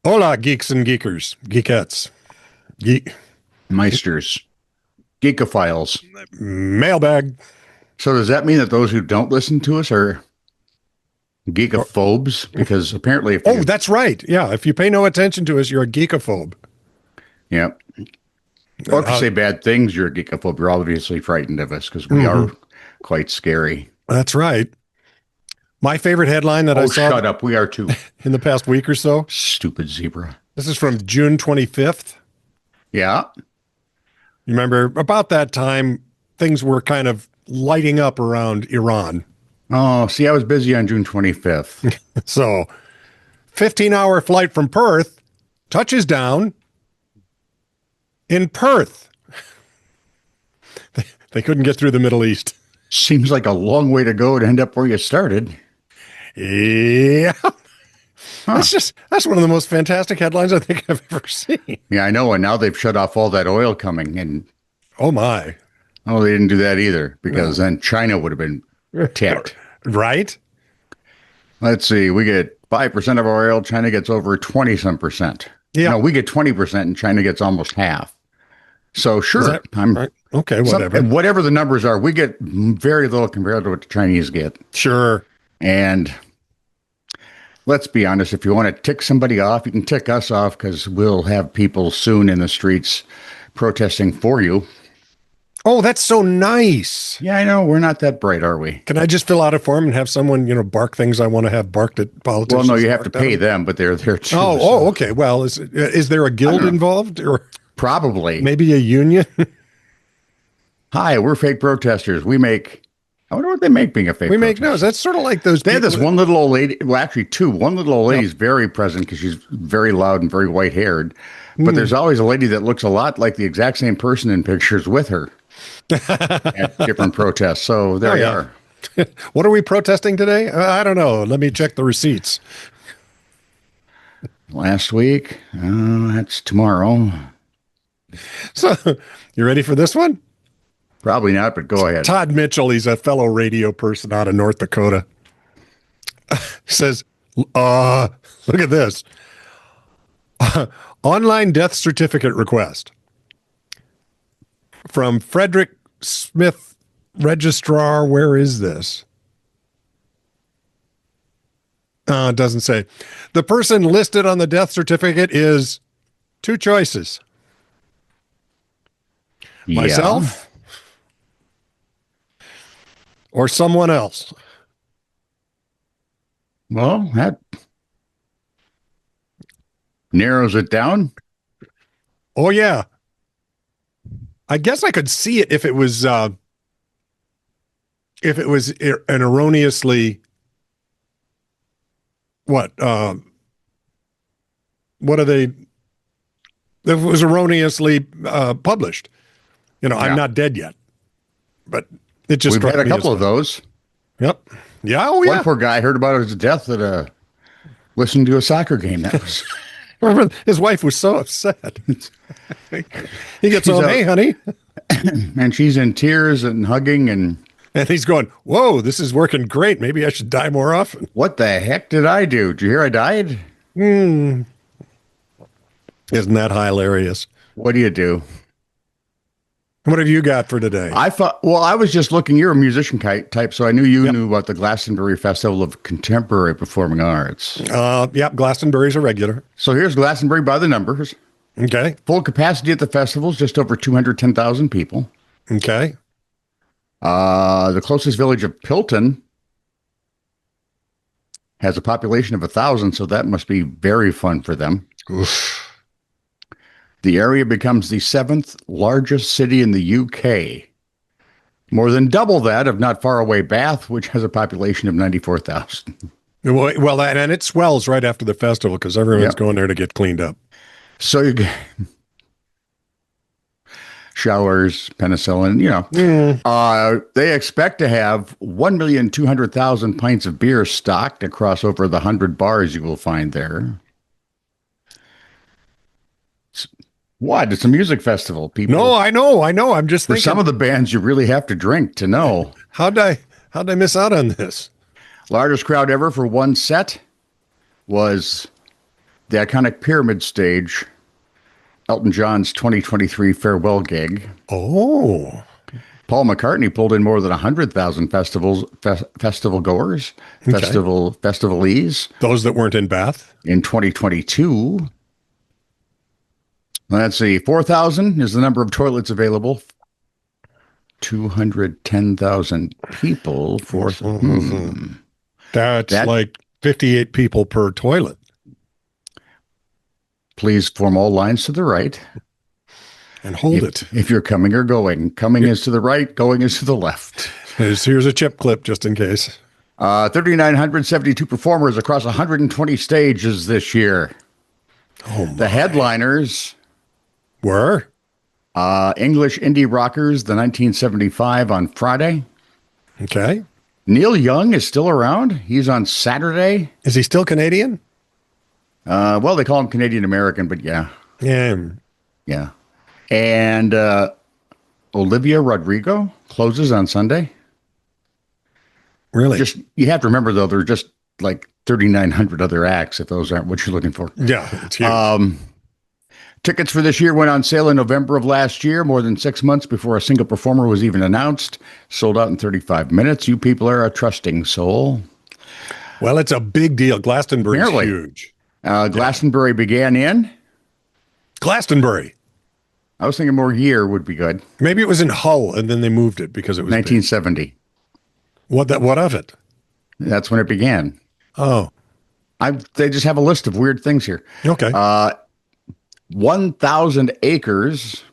Hola, geeks and geekers, geekettes, geek Meisters, geekophiles. mailbag. So does that mean that those who don't listen to us are Or- geekophobes? Because apparently, if Oh, you, that's right. Yeah, if you pay no attention to us, you're a geekophobe. yeah, or if you say bad things, you're a geekophobe. You're obviously frightened of us because we are quite scary. That's right. My favorite headline that I Oh, saw shut up. We are too. in the past week or so. Stupid zebra. This is from June 25th. Yeah. You remember about that time, things were kind of lighting up around Iran. Oh, see, I was busy on June 25th. So, 15-hour flight from Perth touches down in Perth. They couldn't get through the Middle East. Seems like a long way to go to end up where you started. Yeah. That's one of the most fantastic headlines I think I've ever seen. Yeah, I know. And now they've shut off all that oil coming. And Oh my. oh, they didn't do that either because then China would have been ticked. Right? Let's see. We get 5% of our oil. China gets over 20 some percent. Yeah. No, we get 20% and China gets almost half. So sure, Is that right? Okay, whatever. whatever the numbers are, we get very little compared to what the Chinese get. Sure. And let's be honest, if you want to tick somebody off, you can tick us off because we'll have people soon in the streets protesting for you. Oh, that's so nice. Yeah, I know. We're not that bright, are we? Can I just fill out a form and have someone, bark things I want to have barked at Well, politicians? no, you have to barked at pay them? them, but they're there too. Oh, okay. Well, is there a guild involved or Probably. maybe a union? Hi, we're fake protesters. I wonder what they make being a fake We make protester. no. That's sort of like those They had people this one little old lady, well, actually two. One little old lady is very present because she's very loud and very white haired. But there's always a lady that looks a lot like the exact same person in pictures with her at different protests. So there you are. What are we protesting today? I don't know. Let me check the receipts. Last week, that's tomorrow. So, you ready for this one? Probably not, but go ahead. Todd Mitchell, he's a fellow radio person out of North Dakota, says, look at this. Online death certificate request from Frederick Smith, registrar. Where is this? It doesn't say. The person listed on the death certificate is two choices. Yeah. Myself or someone else. Well, that narrows it down. Oh yeah. I guess I could see it if it was an erroneously what are they? If it was erroneously published. I'm not dead yet. But it just We've had a couple of those. Yep. Yeah, oh yeah. One poor guy heard about his death at listening to a soccer game. That was Remember, his wife was so upset. He gets home, hey, honey. and she's in tears and hugging and And he's going, whoa, this is working great. Maybe I should die more often. what the heck did I do? Did you hear I died? Isn't that hilarious? What do you do? What have you got for today? I thought, well, I was just looking, you're a musician type, so I knew you knew about the Glastonbury Festival of Contemporary Performing Arts. Yep, Glastonbury's a regular. So here's Glastonbury by the numbers. Okay. Full capacity at the festival is just over 210,000 people. Okay. The closest village of Pilton has a population of 1,000, so that must be very fun for them. Oof. The area becomes the seventh largest city in the UK. More than double that of not far away Bath, which has a population of 94,000. Well, and it swells right after the festival because everyone's going there to get cleaned up. So you get showers, penicillin, they expect to have 1,200,000 pints of beer stocked across over the 100 bars you will find there. What? It's a music festival, people. No, I know. I'm just For thinking. some of the bands, you really have to drink to know. How'd I miss out on this? Largest crowd ever for one set was the iconic Pyramid stage, Elton John's 2023 farewell gig. Oh. Paul McCartney pulled in more than 100,000 festival goers, festivalees. Those that weren't in Bath? In 2022. Let's see, 4,000 is the number of toilets available. 210,000 people. That's like 58 people per toilet. Please form all lines to the right. And hold it. If you're coming or going. Coming is to the right, going is to the left. Here's a chip clip just in case. 3,972 performers across 120 stages this year. Oh, the headliners were English indie rockers, the 1975 on Friday. Okay. Neil Young is still around. He's on Saturday. Is he still Canadian? Well, they call him Canadian American, but yeah. Yeah. And Olivia Rodrigo closes on Sunday. Really? You have to remember, though, there are just like 3,900 other acts if those aren't what you're looking for. Yeah, it's huge. Tickets for this year went on sale in November of last year, more than 6 months before a single performer was even announced. Sold out in 35 minutes. You people are a trusting soul. Well, it's a big deal. Glastonbury is huge. Glastonbury began in? Glastonbury. I was thinking more year would be good. Maybe it was in Hull, and then they moved it because it was 1970. Big. What of it? That's when it began. Oh. They just have a list of weird things here. Okay. 1,000 acres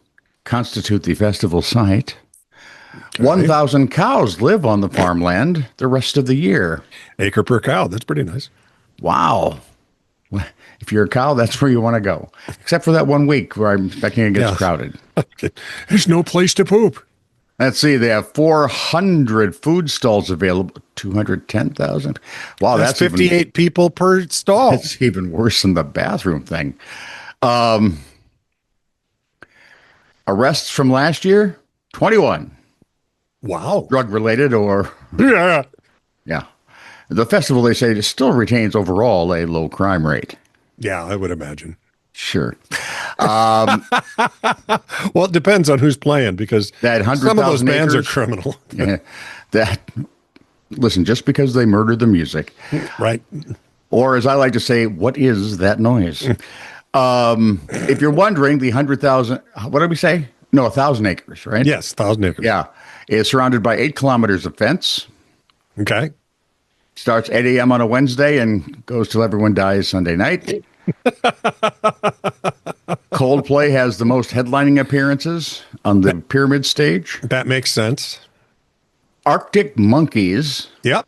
constitute the festival site. Okay. 1,000 cows live on the farmland the rest of the year. Acre per cow. That's pretty nice. Wow. If you're a cow, that's where you want to go. Except for that 1 week where I'm expecting it gets crowded. There's no place to poop. Let's see. They have 400 food stalls available. 210,000. Wow, that's 58 people per stall. That's even worse than the bathroom thing. Arrests from last year, 21. Wow. Drug related or yeah. The festival, they say, retains overall a low crime rate. Yeah, I would imagine. Sure. Well, it depends on who's playing because some of those bands are criminal. Yeah, listen, just because they murdered the music. Right. Or as I like to say, what is that noise? If you're wondering, the 100,000, what did we say? No, 1,000 acres, right? Yes, 1,000 acres. Yeah. It's surrounded by 8 kilometers of fence. Okay. Starts 8 a.m. on a Wednesday and goes till everyone dies Sunday night. Coldplay has the most headlining appearances on the Pyramid stage. That makes sense. Arctic Monkeys. Yep.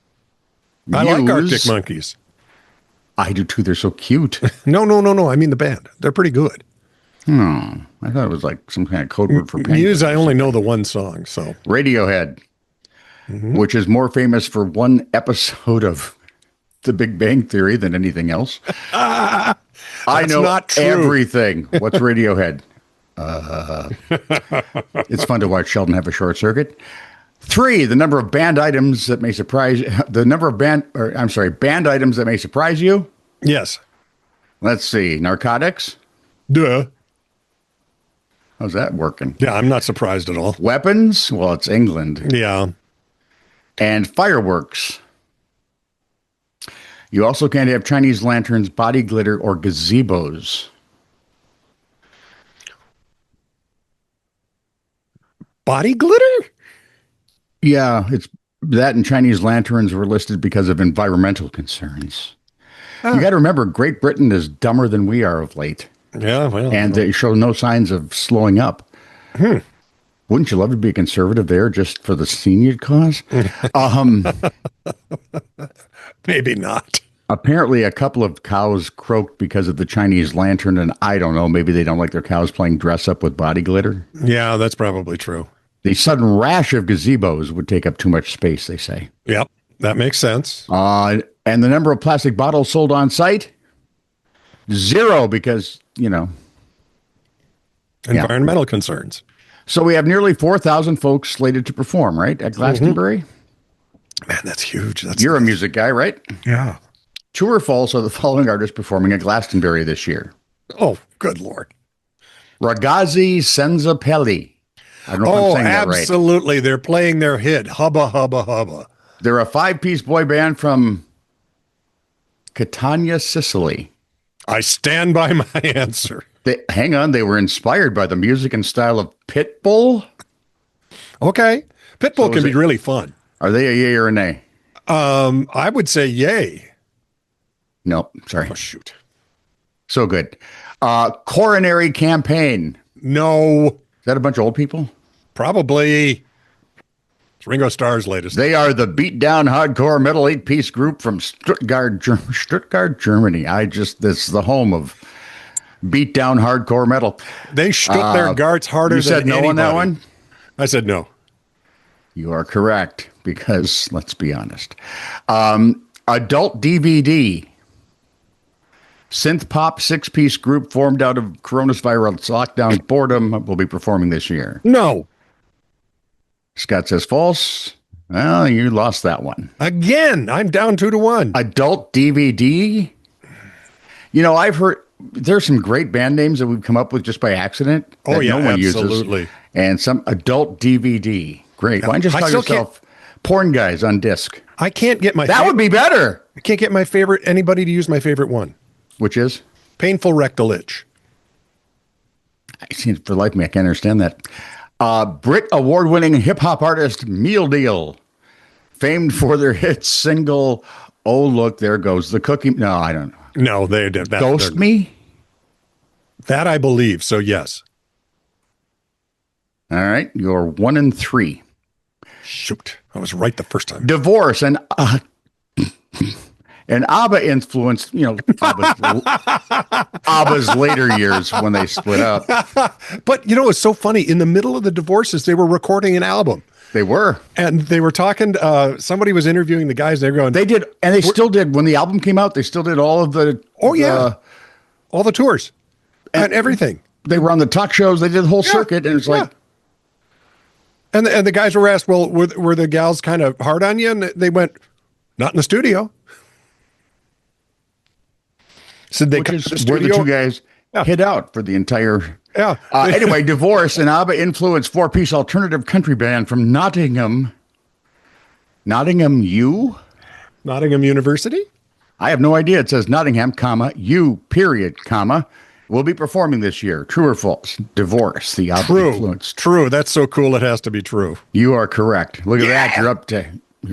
I like Arctic Monkeys. I do too. They're so cute. No. I mean the band. They're pretty good. I thought it was like some kind of code word for penguins. Muse, I only know the one song. So Radiohead, which is more famous for one episode of The Big Bang Theory than anything else. I know not true. Everything. What's Radiohead? It's fun to watch Sheldon have a short circuit. 3, the number of banned items that may surprise you. Banned items that may surprise you. Yes. Let's see. Narcotics. Duh. How's that working? Yeah, I'm not surprised at all. Weapons. Well, it's England. Yeah. And fireworks. You also can't have Chinese lanterns, body glitter, or gazebos. Body glitter? Yeah, it's that, and Chinese lanterns were listed because of environmental concerns. You got to remember, Great Britain is dumber than we are of late. Yeah, well. And they show no signs of slowing up. Wouldn't you love to be a conservative there just for the senior cause? Maybe not. Apparently, a couple of cows croaked because of the Chinese lantern, and I don't know, maybe they don't like their cows playing dress up with body glitter. Yeah, that's probably true. The sudden rash of gazebos would take up too much space, they say. Yep, that makes sense. And the number of plastic bottles sold on site? 0, because, environmental concerns. So we have nearly 4,000 folks slated to perform, right, at Glastonbury? Man, that's huge. You're a music guy, right? Yeah. True or false are the following artists performing at Glastonbury this year? Oh, good Lord. Ragazzi Senzapelli. I don't know if I'm saying that right. Absolutely. They're playing their hit, Hubba Hubba Hubba. They're a 5-piece boy band from Catania, Sicily. I stand by my answer. Hang on. They were inspired by the music and style of Pitbull. Okay. Pitbull can be really fun. Are they a yay or a nay? I would say yay. No, sorry. Oh, shoot. So good. Coronary Campaign. No. Is that a bunch of old people? Probably. It's Ringo Starr's latest. They are the beat-down hardcore metal 8-piece group from Stuttgart, Germany. This is the home of beat-down hardcore metal. They stuck their guards harder than anybody. You said no on that one? I said no. You are correct, because let's be honest. Adult DVD. Synth-pop 6-piece group formed out of coronavirus lockdown boredom will be performing this year. No. Scott says false. Well, you lost that one. Again, I'm down 2-1. Adult DVD. You know, I've heard there's some great band names that we've come up with just by accident. Oh, yeah, no one absolutely. Uses. And some adult DVD. Great. Why don't you just call yourself Porn Guys on Disc? I can't get my... That would be better. I can't get my favorite... Anybody to use my favorite one. Which is? Painful Rectal Itch. I see, for the life of me, I can't understand that. Brit award-winning hip-hop artist Meal Deal. Famed for their hit single, Oh, Look, There Goes the Cookie. No, I don't know. No, they did that. Ghost Me? That I believe, so yes. All right, you're 1-3. Shoot, I was right the first time. Divorce and ABBA influenced, ABBA's later years when they split up. But, it's so funny. In the middle of the divorces, they were recording an album. They were. And they were talking, somebody was interviewing the guys. They were going. They did, and they still did. When the album came out, they still did all of the. Oh, yeah. All the tours and everything. They were on the talk shows. They did the whole circuit. And it's like. And the guys were asked, well, were the gals kind of hard on you? And they went, not in the studio. So where the two guys hid out for the entire. Yeah. Anyway, Divorce, an ABBA influenced 4-piece alternative country band from Nottingham. Nottingham University? I have no idea. It says Nottingham, U, period, will be performing this year. True or false? Divorce, the ABBA influence. True. That's so cool. It has to be true. You are correct. Look at that. You're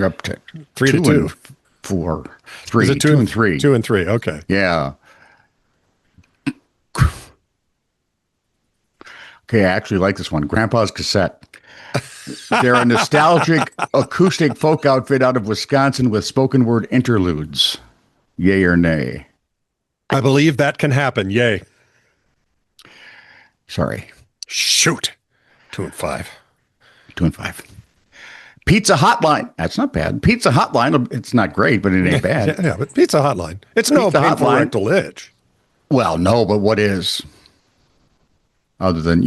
up to 3-2. 4, 3. Is it 2 and 3? 2 and 3. Okay. Yeah. Okay, I actually like this one. Grandpa's Cassette. They're a nostalgic acoustic folk outfit out of Wisconsin with spoken word interludes. Yay or nay? I believe that can happen. Yay. Sorry. Shoot. 2 and 5. 2 and 5. Pizza Hotline. That's not bad. Pizza Hotline. It's not great, but it ain't bad. Yeah, but Pizza Hotline. It's no painful rectal itch. Well, no, but what is? Other than,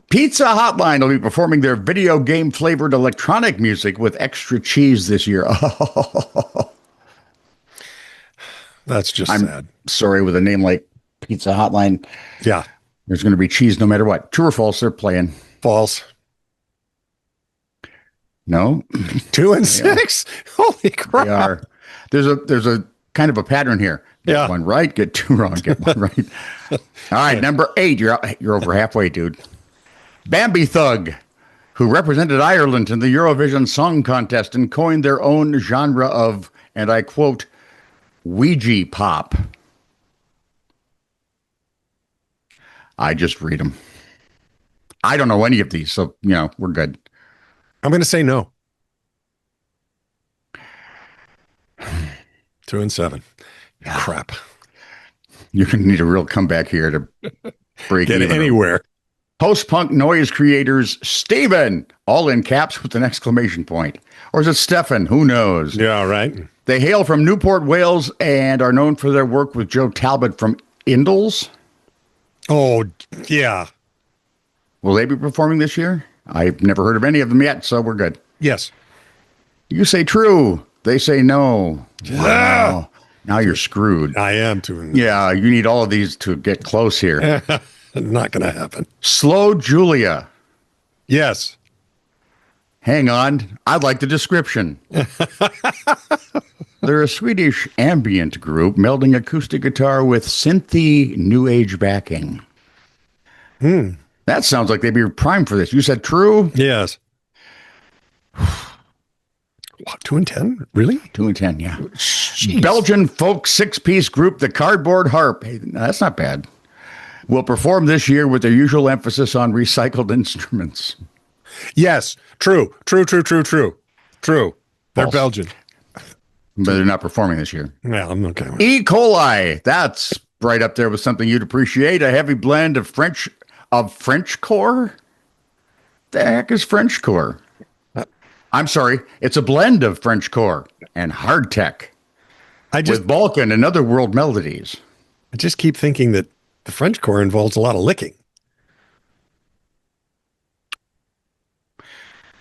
Pizza Hotline will be performing their video game flavored electronic music with extra cheese this year. That's just sad. Sorry, with a name like Pizza Hotline. Yeah. There's going to be cheese no matter what. True or false? They're playing. False. No. 2 and 6. Holy crap. They are. There's a kind of a pattern here. Get one right, get 2 wrong, get 1 right. All right, number 8. You're over halfway, dude. Bambi Thug, who represented Ireland in the Eurovision Song Contest and coined their own genre of, and I quote, Ouija pop. I just read them. I don't know any of these, so we're good. I'm going to say no. 2 and 7. Yeah. Crap. You're going to need a real comeback here to break Get anywhere. Post-punk noise creators, Steven, all in caps with an exclamation point. Or is it Stefan? Who knows? Yeah, right. They hail from Newport, Wales, and are known for their work with Joe Talbot from Indel's. Oh, yeah. Will they be performing this year? I've never heard of any of them yet, so we're good. Yes. You say true. They say no. Wow. Now you're screwed. I am too. Yeah, you need all of these to get close here. Not going to happen. Slow Julia. Yes. Hang on. I like the description. They're a Swedish ambient group melding acoustic guitar with synthy new age backing. That sounds like they'd be primed for this. You said true? Yes. What, 2 and 10? Really? 2 and 10, yeah. Jeez. Belgian folk 6-piece group, the Cardboard Harp. Hey, that's not bad. Will perform this year with their usual emphasis on recycled instruments. Yes. True. They're False. Belgian. But they're not performing this year. Yeah, I'm okay with E. coli. That's right up there with something you'd appreciate. A heavy blend of Frenchcore. The heck is Frenchcore? I'm sorry. It's a blend of Frenchcore and hard tech with Balkan and other world melodies. I just keep thinking that the Frenchcore involves a lot of licking.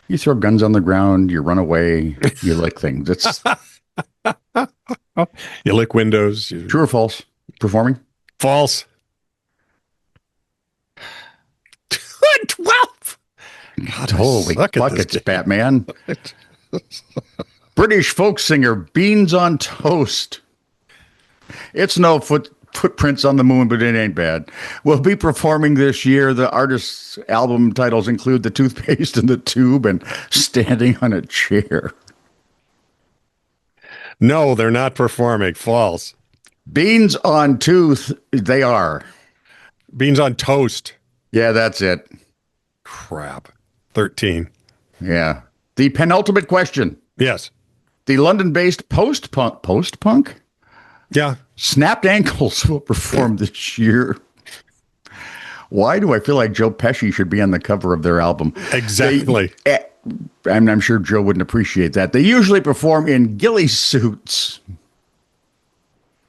You throw guns on the ground, you run away, you lick things. It's You lick windows. true or false? Performing? False. 12. God, Holy buckets, game. Batman. British folk singer Beans on Toast. It's no footprints on the moon, but it ain't bad. Will be performing this year. The artist's album titles include The Toothpaste in the Tube and Standing on a Chair. No, they're not performing. False. Beans on Tooth, they are. Beans on toast. Yeah, that's it. Crap. 13. Yeah. The penultimate question. Yes. The London-based post-punk? Yeah. Snapped Ankles will perform this year. Why do I feel like Joe Pesci should be on the cover of their album? Exactly. I'm sure Joe wouldn't appreciate that. They usually perform in ghillie suits.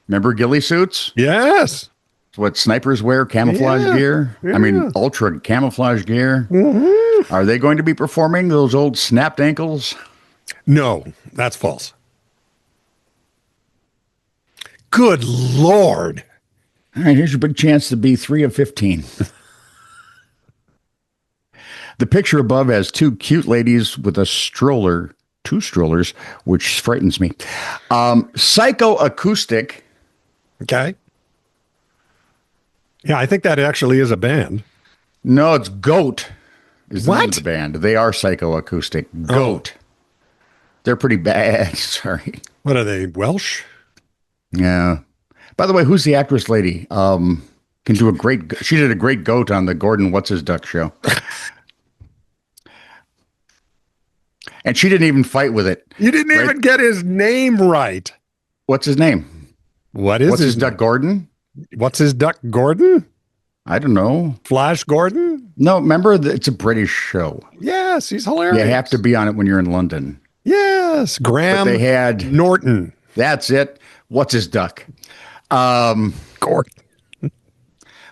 Remember ghillie suits? Yes. It's what snipers wear, camouflage gear. Yeah. I mean, ultra camouflage gear. Mm-hmm. Are they going to be performing those old snapped ankles? No, that's false. Good Lord. All right, here's your big chance to be 3 of 15. The picture above has 2 cute ladies with a stroller, 2 strollers, which frightens me. Psychoacoustic. Okay. Yeah, I think that actually is a band. No, it's Goat. Is the name What? of the band. They are Psychoacoustic. Goat. They're pretty bad. Sorry. What are they, Welsh? Yeah. By the way, who's the actress lady? Can do a great. She did a great goat on the Gordon What's His Duck show. And she didn't even fight with it. You didn't even get his name right. What's his name? What is What's his duck? Gordon? What's his duck? Gordon? I don't know. Flash Gordon? No, remember, it's a British show. Yes, he's hilarious. You have to be on it when you're in London. Yes, Graham But they had Norton. That's it. What's his duck? Gordon.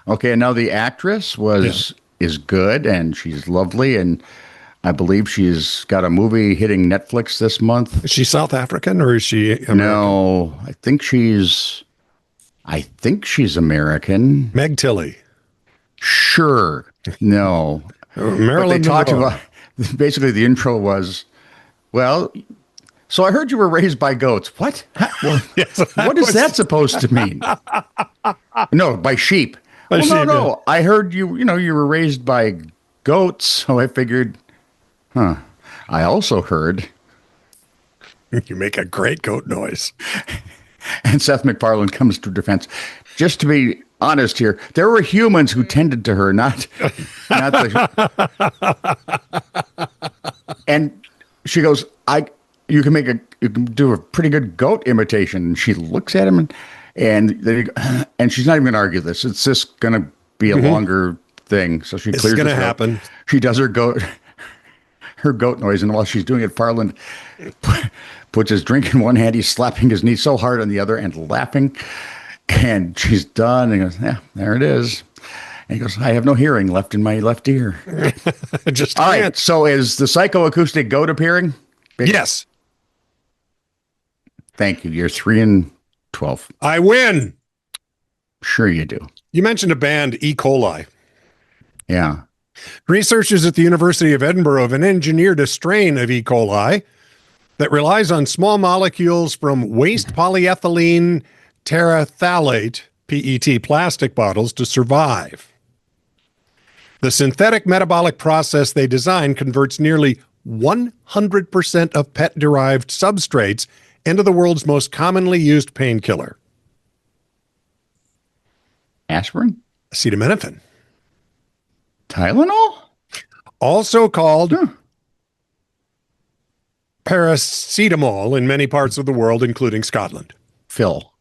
Okay, and now the actress is good and she's lovely, and I believe she's got a movie hitting Netflix this month. Is she South African or is she American? No, I think she's American. Meg Tilly. Sure. No. Marilyn But they talked Monroe. about, basically the intro was, well, so I heard you were raised by goats. What? Well, Yes, what is that supposed to mean? No, by sheep. By sheep, no. yeah. I heard you were raised by goats, so I figured, I also heard. You make a great goat noise. And Seth MacFarlane comes to defense. Just to be honest here, there were humans who tended to her, not the. And she goes, you can do a pretty good goat imitation. And she looks at him and she's not even going to argue this. It's just going to be a longer thing. So she It's clears going to her throat. happen. She does her goat noise, and while she's doing it, Farland puts his drink in one hand. He's slapping his knee so hard on the other and laughing. And she's done. And he goes, yeah, there it is. And he goes, I have no hearing left in my left ear. Just All right. can't. So is the Psychoacoustic Goat appearing? Yes. Thank you. You're 3 and 12. I win. Sure you do. You mentioned a band, E. coli. Yeah. Researchers at the University of Edinburgh have engineered a strain of E. coli that relies on small molecules from waste polyethylene terephthalate, PET, plastic bottles to survive. The synthetic metabolic process they designed converts nearly 100% of pet-derived substrates into the world's most commonly used painkiller. Aspirin? Acetaminophen. Tylenol? Also called paracetamol in many parts of the world, including Scotland. Phil.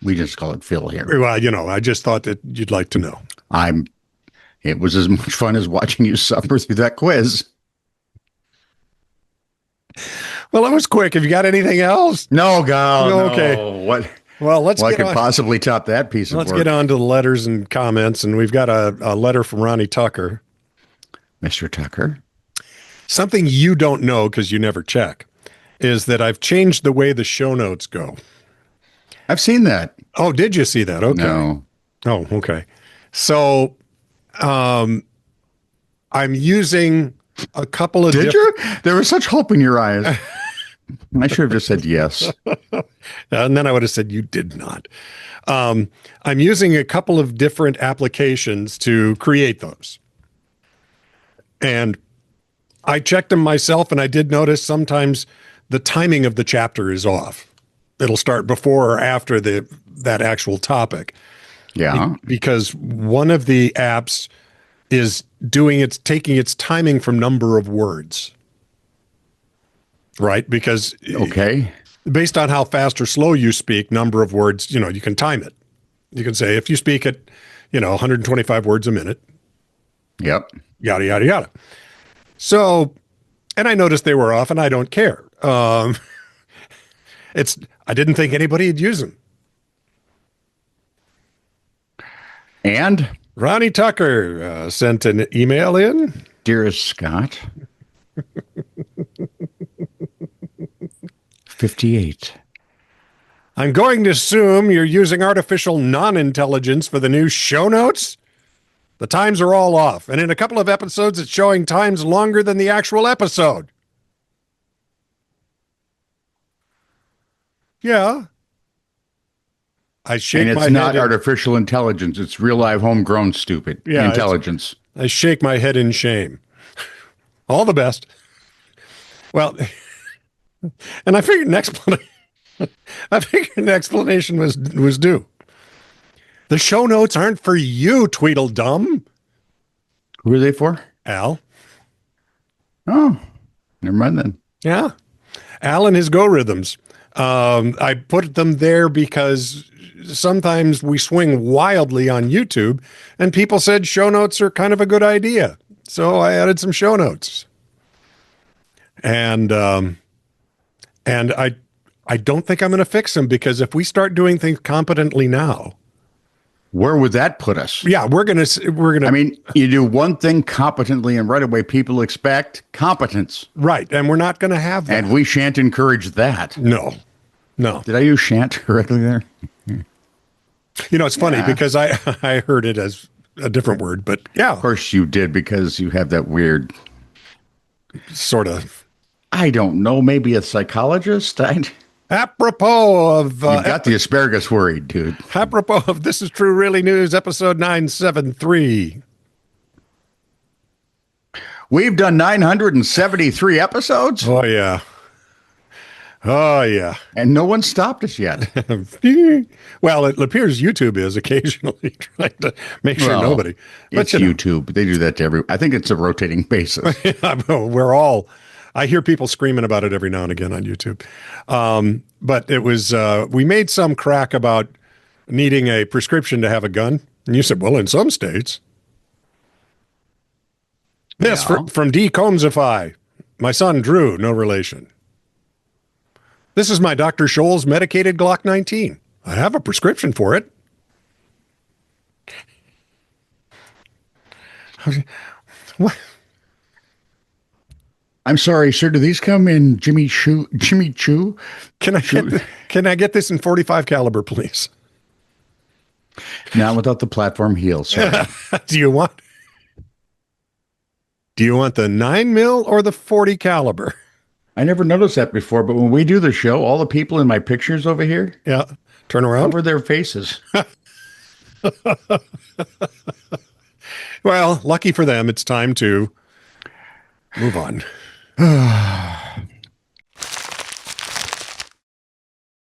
We just call it Phil here. Well, I just thought that you'd like to know. It was as much fun as watching you suffer through that quiz. Well, it was quick. Have you got anything else? No, God. No, okay. No. What? Well, what could possibly top that piece of work? Let's get on to the letters and comments. And we've got a letter from Ronnie Tucker. Mr. Tucker. Something you don't know because you never check is that I've changed the way the show notes go. I've seen that. Oh, did you see that? Okay. No. Oh, okay. So I'm using a couple of Did you? There was such hope in your eyes. I should have just said yes. And then I would have said you did not. I'm using a couple of different applications to create those. And I checked them myself, and I did notice sometimes the timing of the chapter is off. It'll start before or after that actual topic. Yeah. Because one of the apps is taking its timing from number of words. Right? Because based on how fast or slow you speak, number of words, you can time it. You can say, if you speak at, 125 words a minute. Yep. Yada, yada, yada. So, and I noticed they were off, and I don't care. I didn't think anybody would use them. And Ronnie Tucker sent an email in. Dearest Scott, 58. I'm going to assume you're using artificial non-intelligence for the new show notes. The times are all off, and in a couple of episodes, it's showing times longer than the actual episode. Yeah. I shake my head. And it's not artificial intelligence. It's real live homegrown stupid intelligence. I shake my head in shame. All the best. Well, and I figured an explanation was due. The show notes aren't for you, Tweedledum. Who are they for? Al. Oh, never mind then. Yeah. Al and his Go Rhythms. I put them there because sometimes we swing wildly on YouTube, and people said show notes are kind of a good idea. So I added some show notes. And I don't think I'm going to fix them, because if we start doing things competently now, where would that put us? Yeah, we're gonna. I mean, you do one thing competently, and right away people expect competence. Right, and we're not going to have that. And we shan't encourage that. No. Did I use shan't correctly there? It's funny because I heard it as a different word, but yeah. Of course you did, because you have that weird sort of. I don't know, maybe a psychologist? Apropos of... you got the asparagus worried, dude. Apropos of This Is True Really News, episode 973. We've done 973 episodes? Oh, yeah. Oh, yeah. And no one stopped us yet. Well, it appears YouTube is occasionally trying to make sure nobody. But it's YouTube. They do that to I think it's a rotating basis. I hear people screaming about it every now and again on YouTube. But it was, we made some crack about needing a prescription to have a gun. And you said, well, in some states. This from D. Combsify. My son, Drew, no relation. This is my Dr. Scholl's medicated Glock 19. I have a prescription for it. What? I'm sorry, sir. Do these come in Jimmy Choo? Jimmy Choo? Can I get this in 45 caliber, please? Not without the platform heel, sorry. Do you want the 9 mil or the 40 caliber? I never noticed that before, but when we do the show, all the people in my pictures over here, Yeah. Turn around. cover their faces. Well, lucky for them, it's time to move on.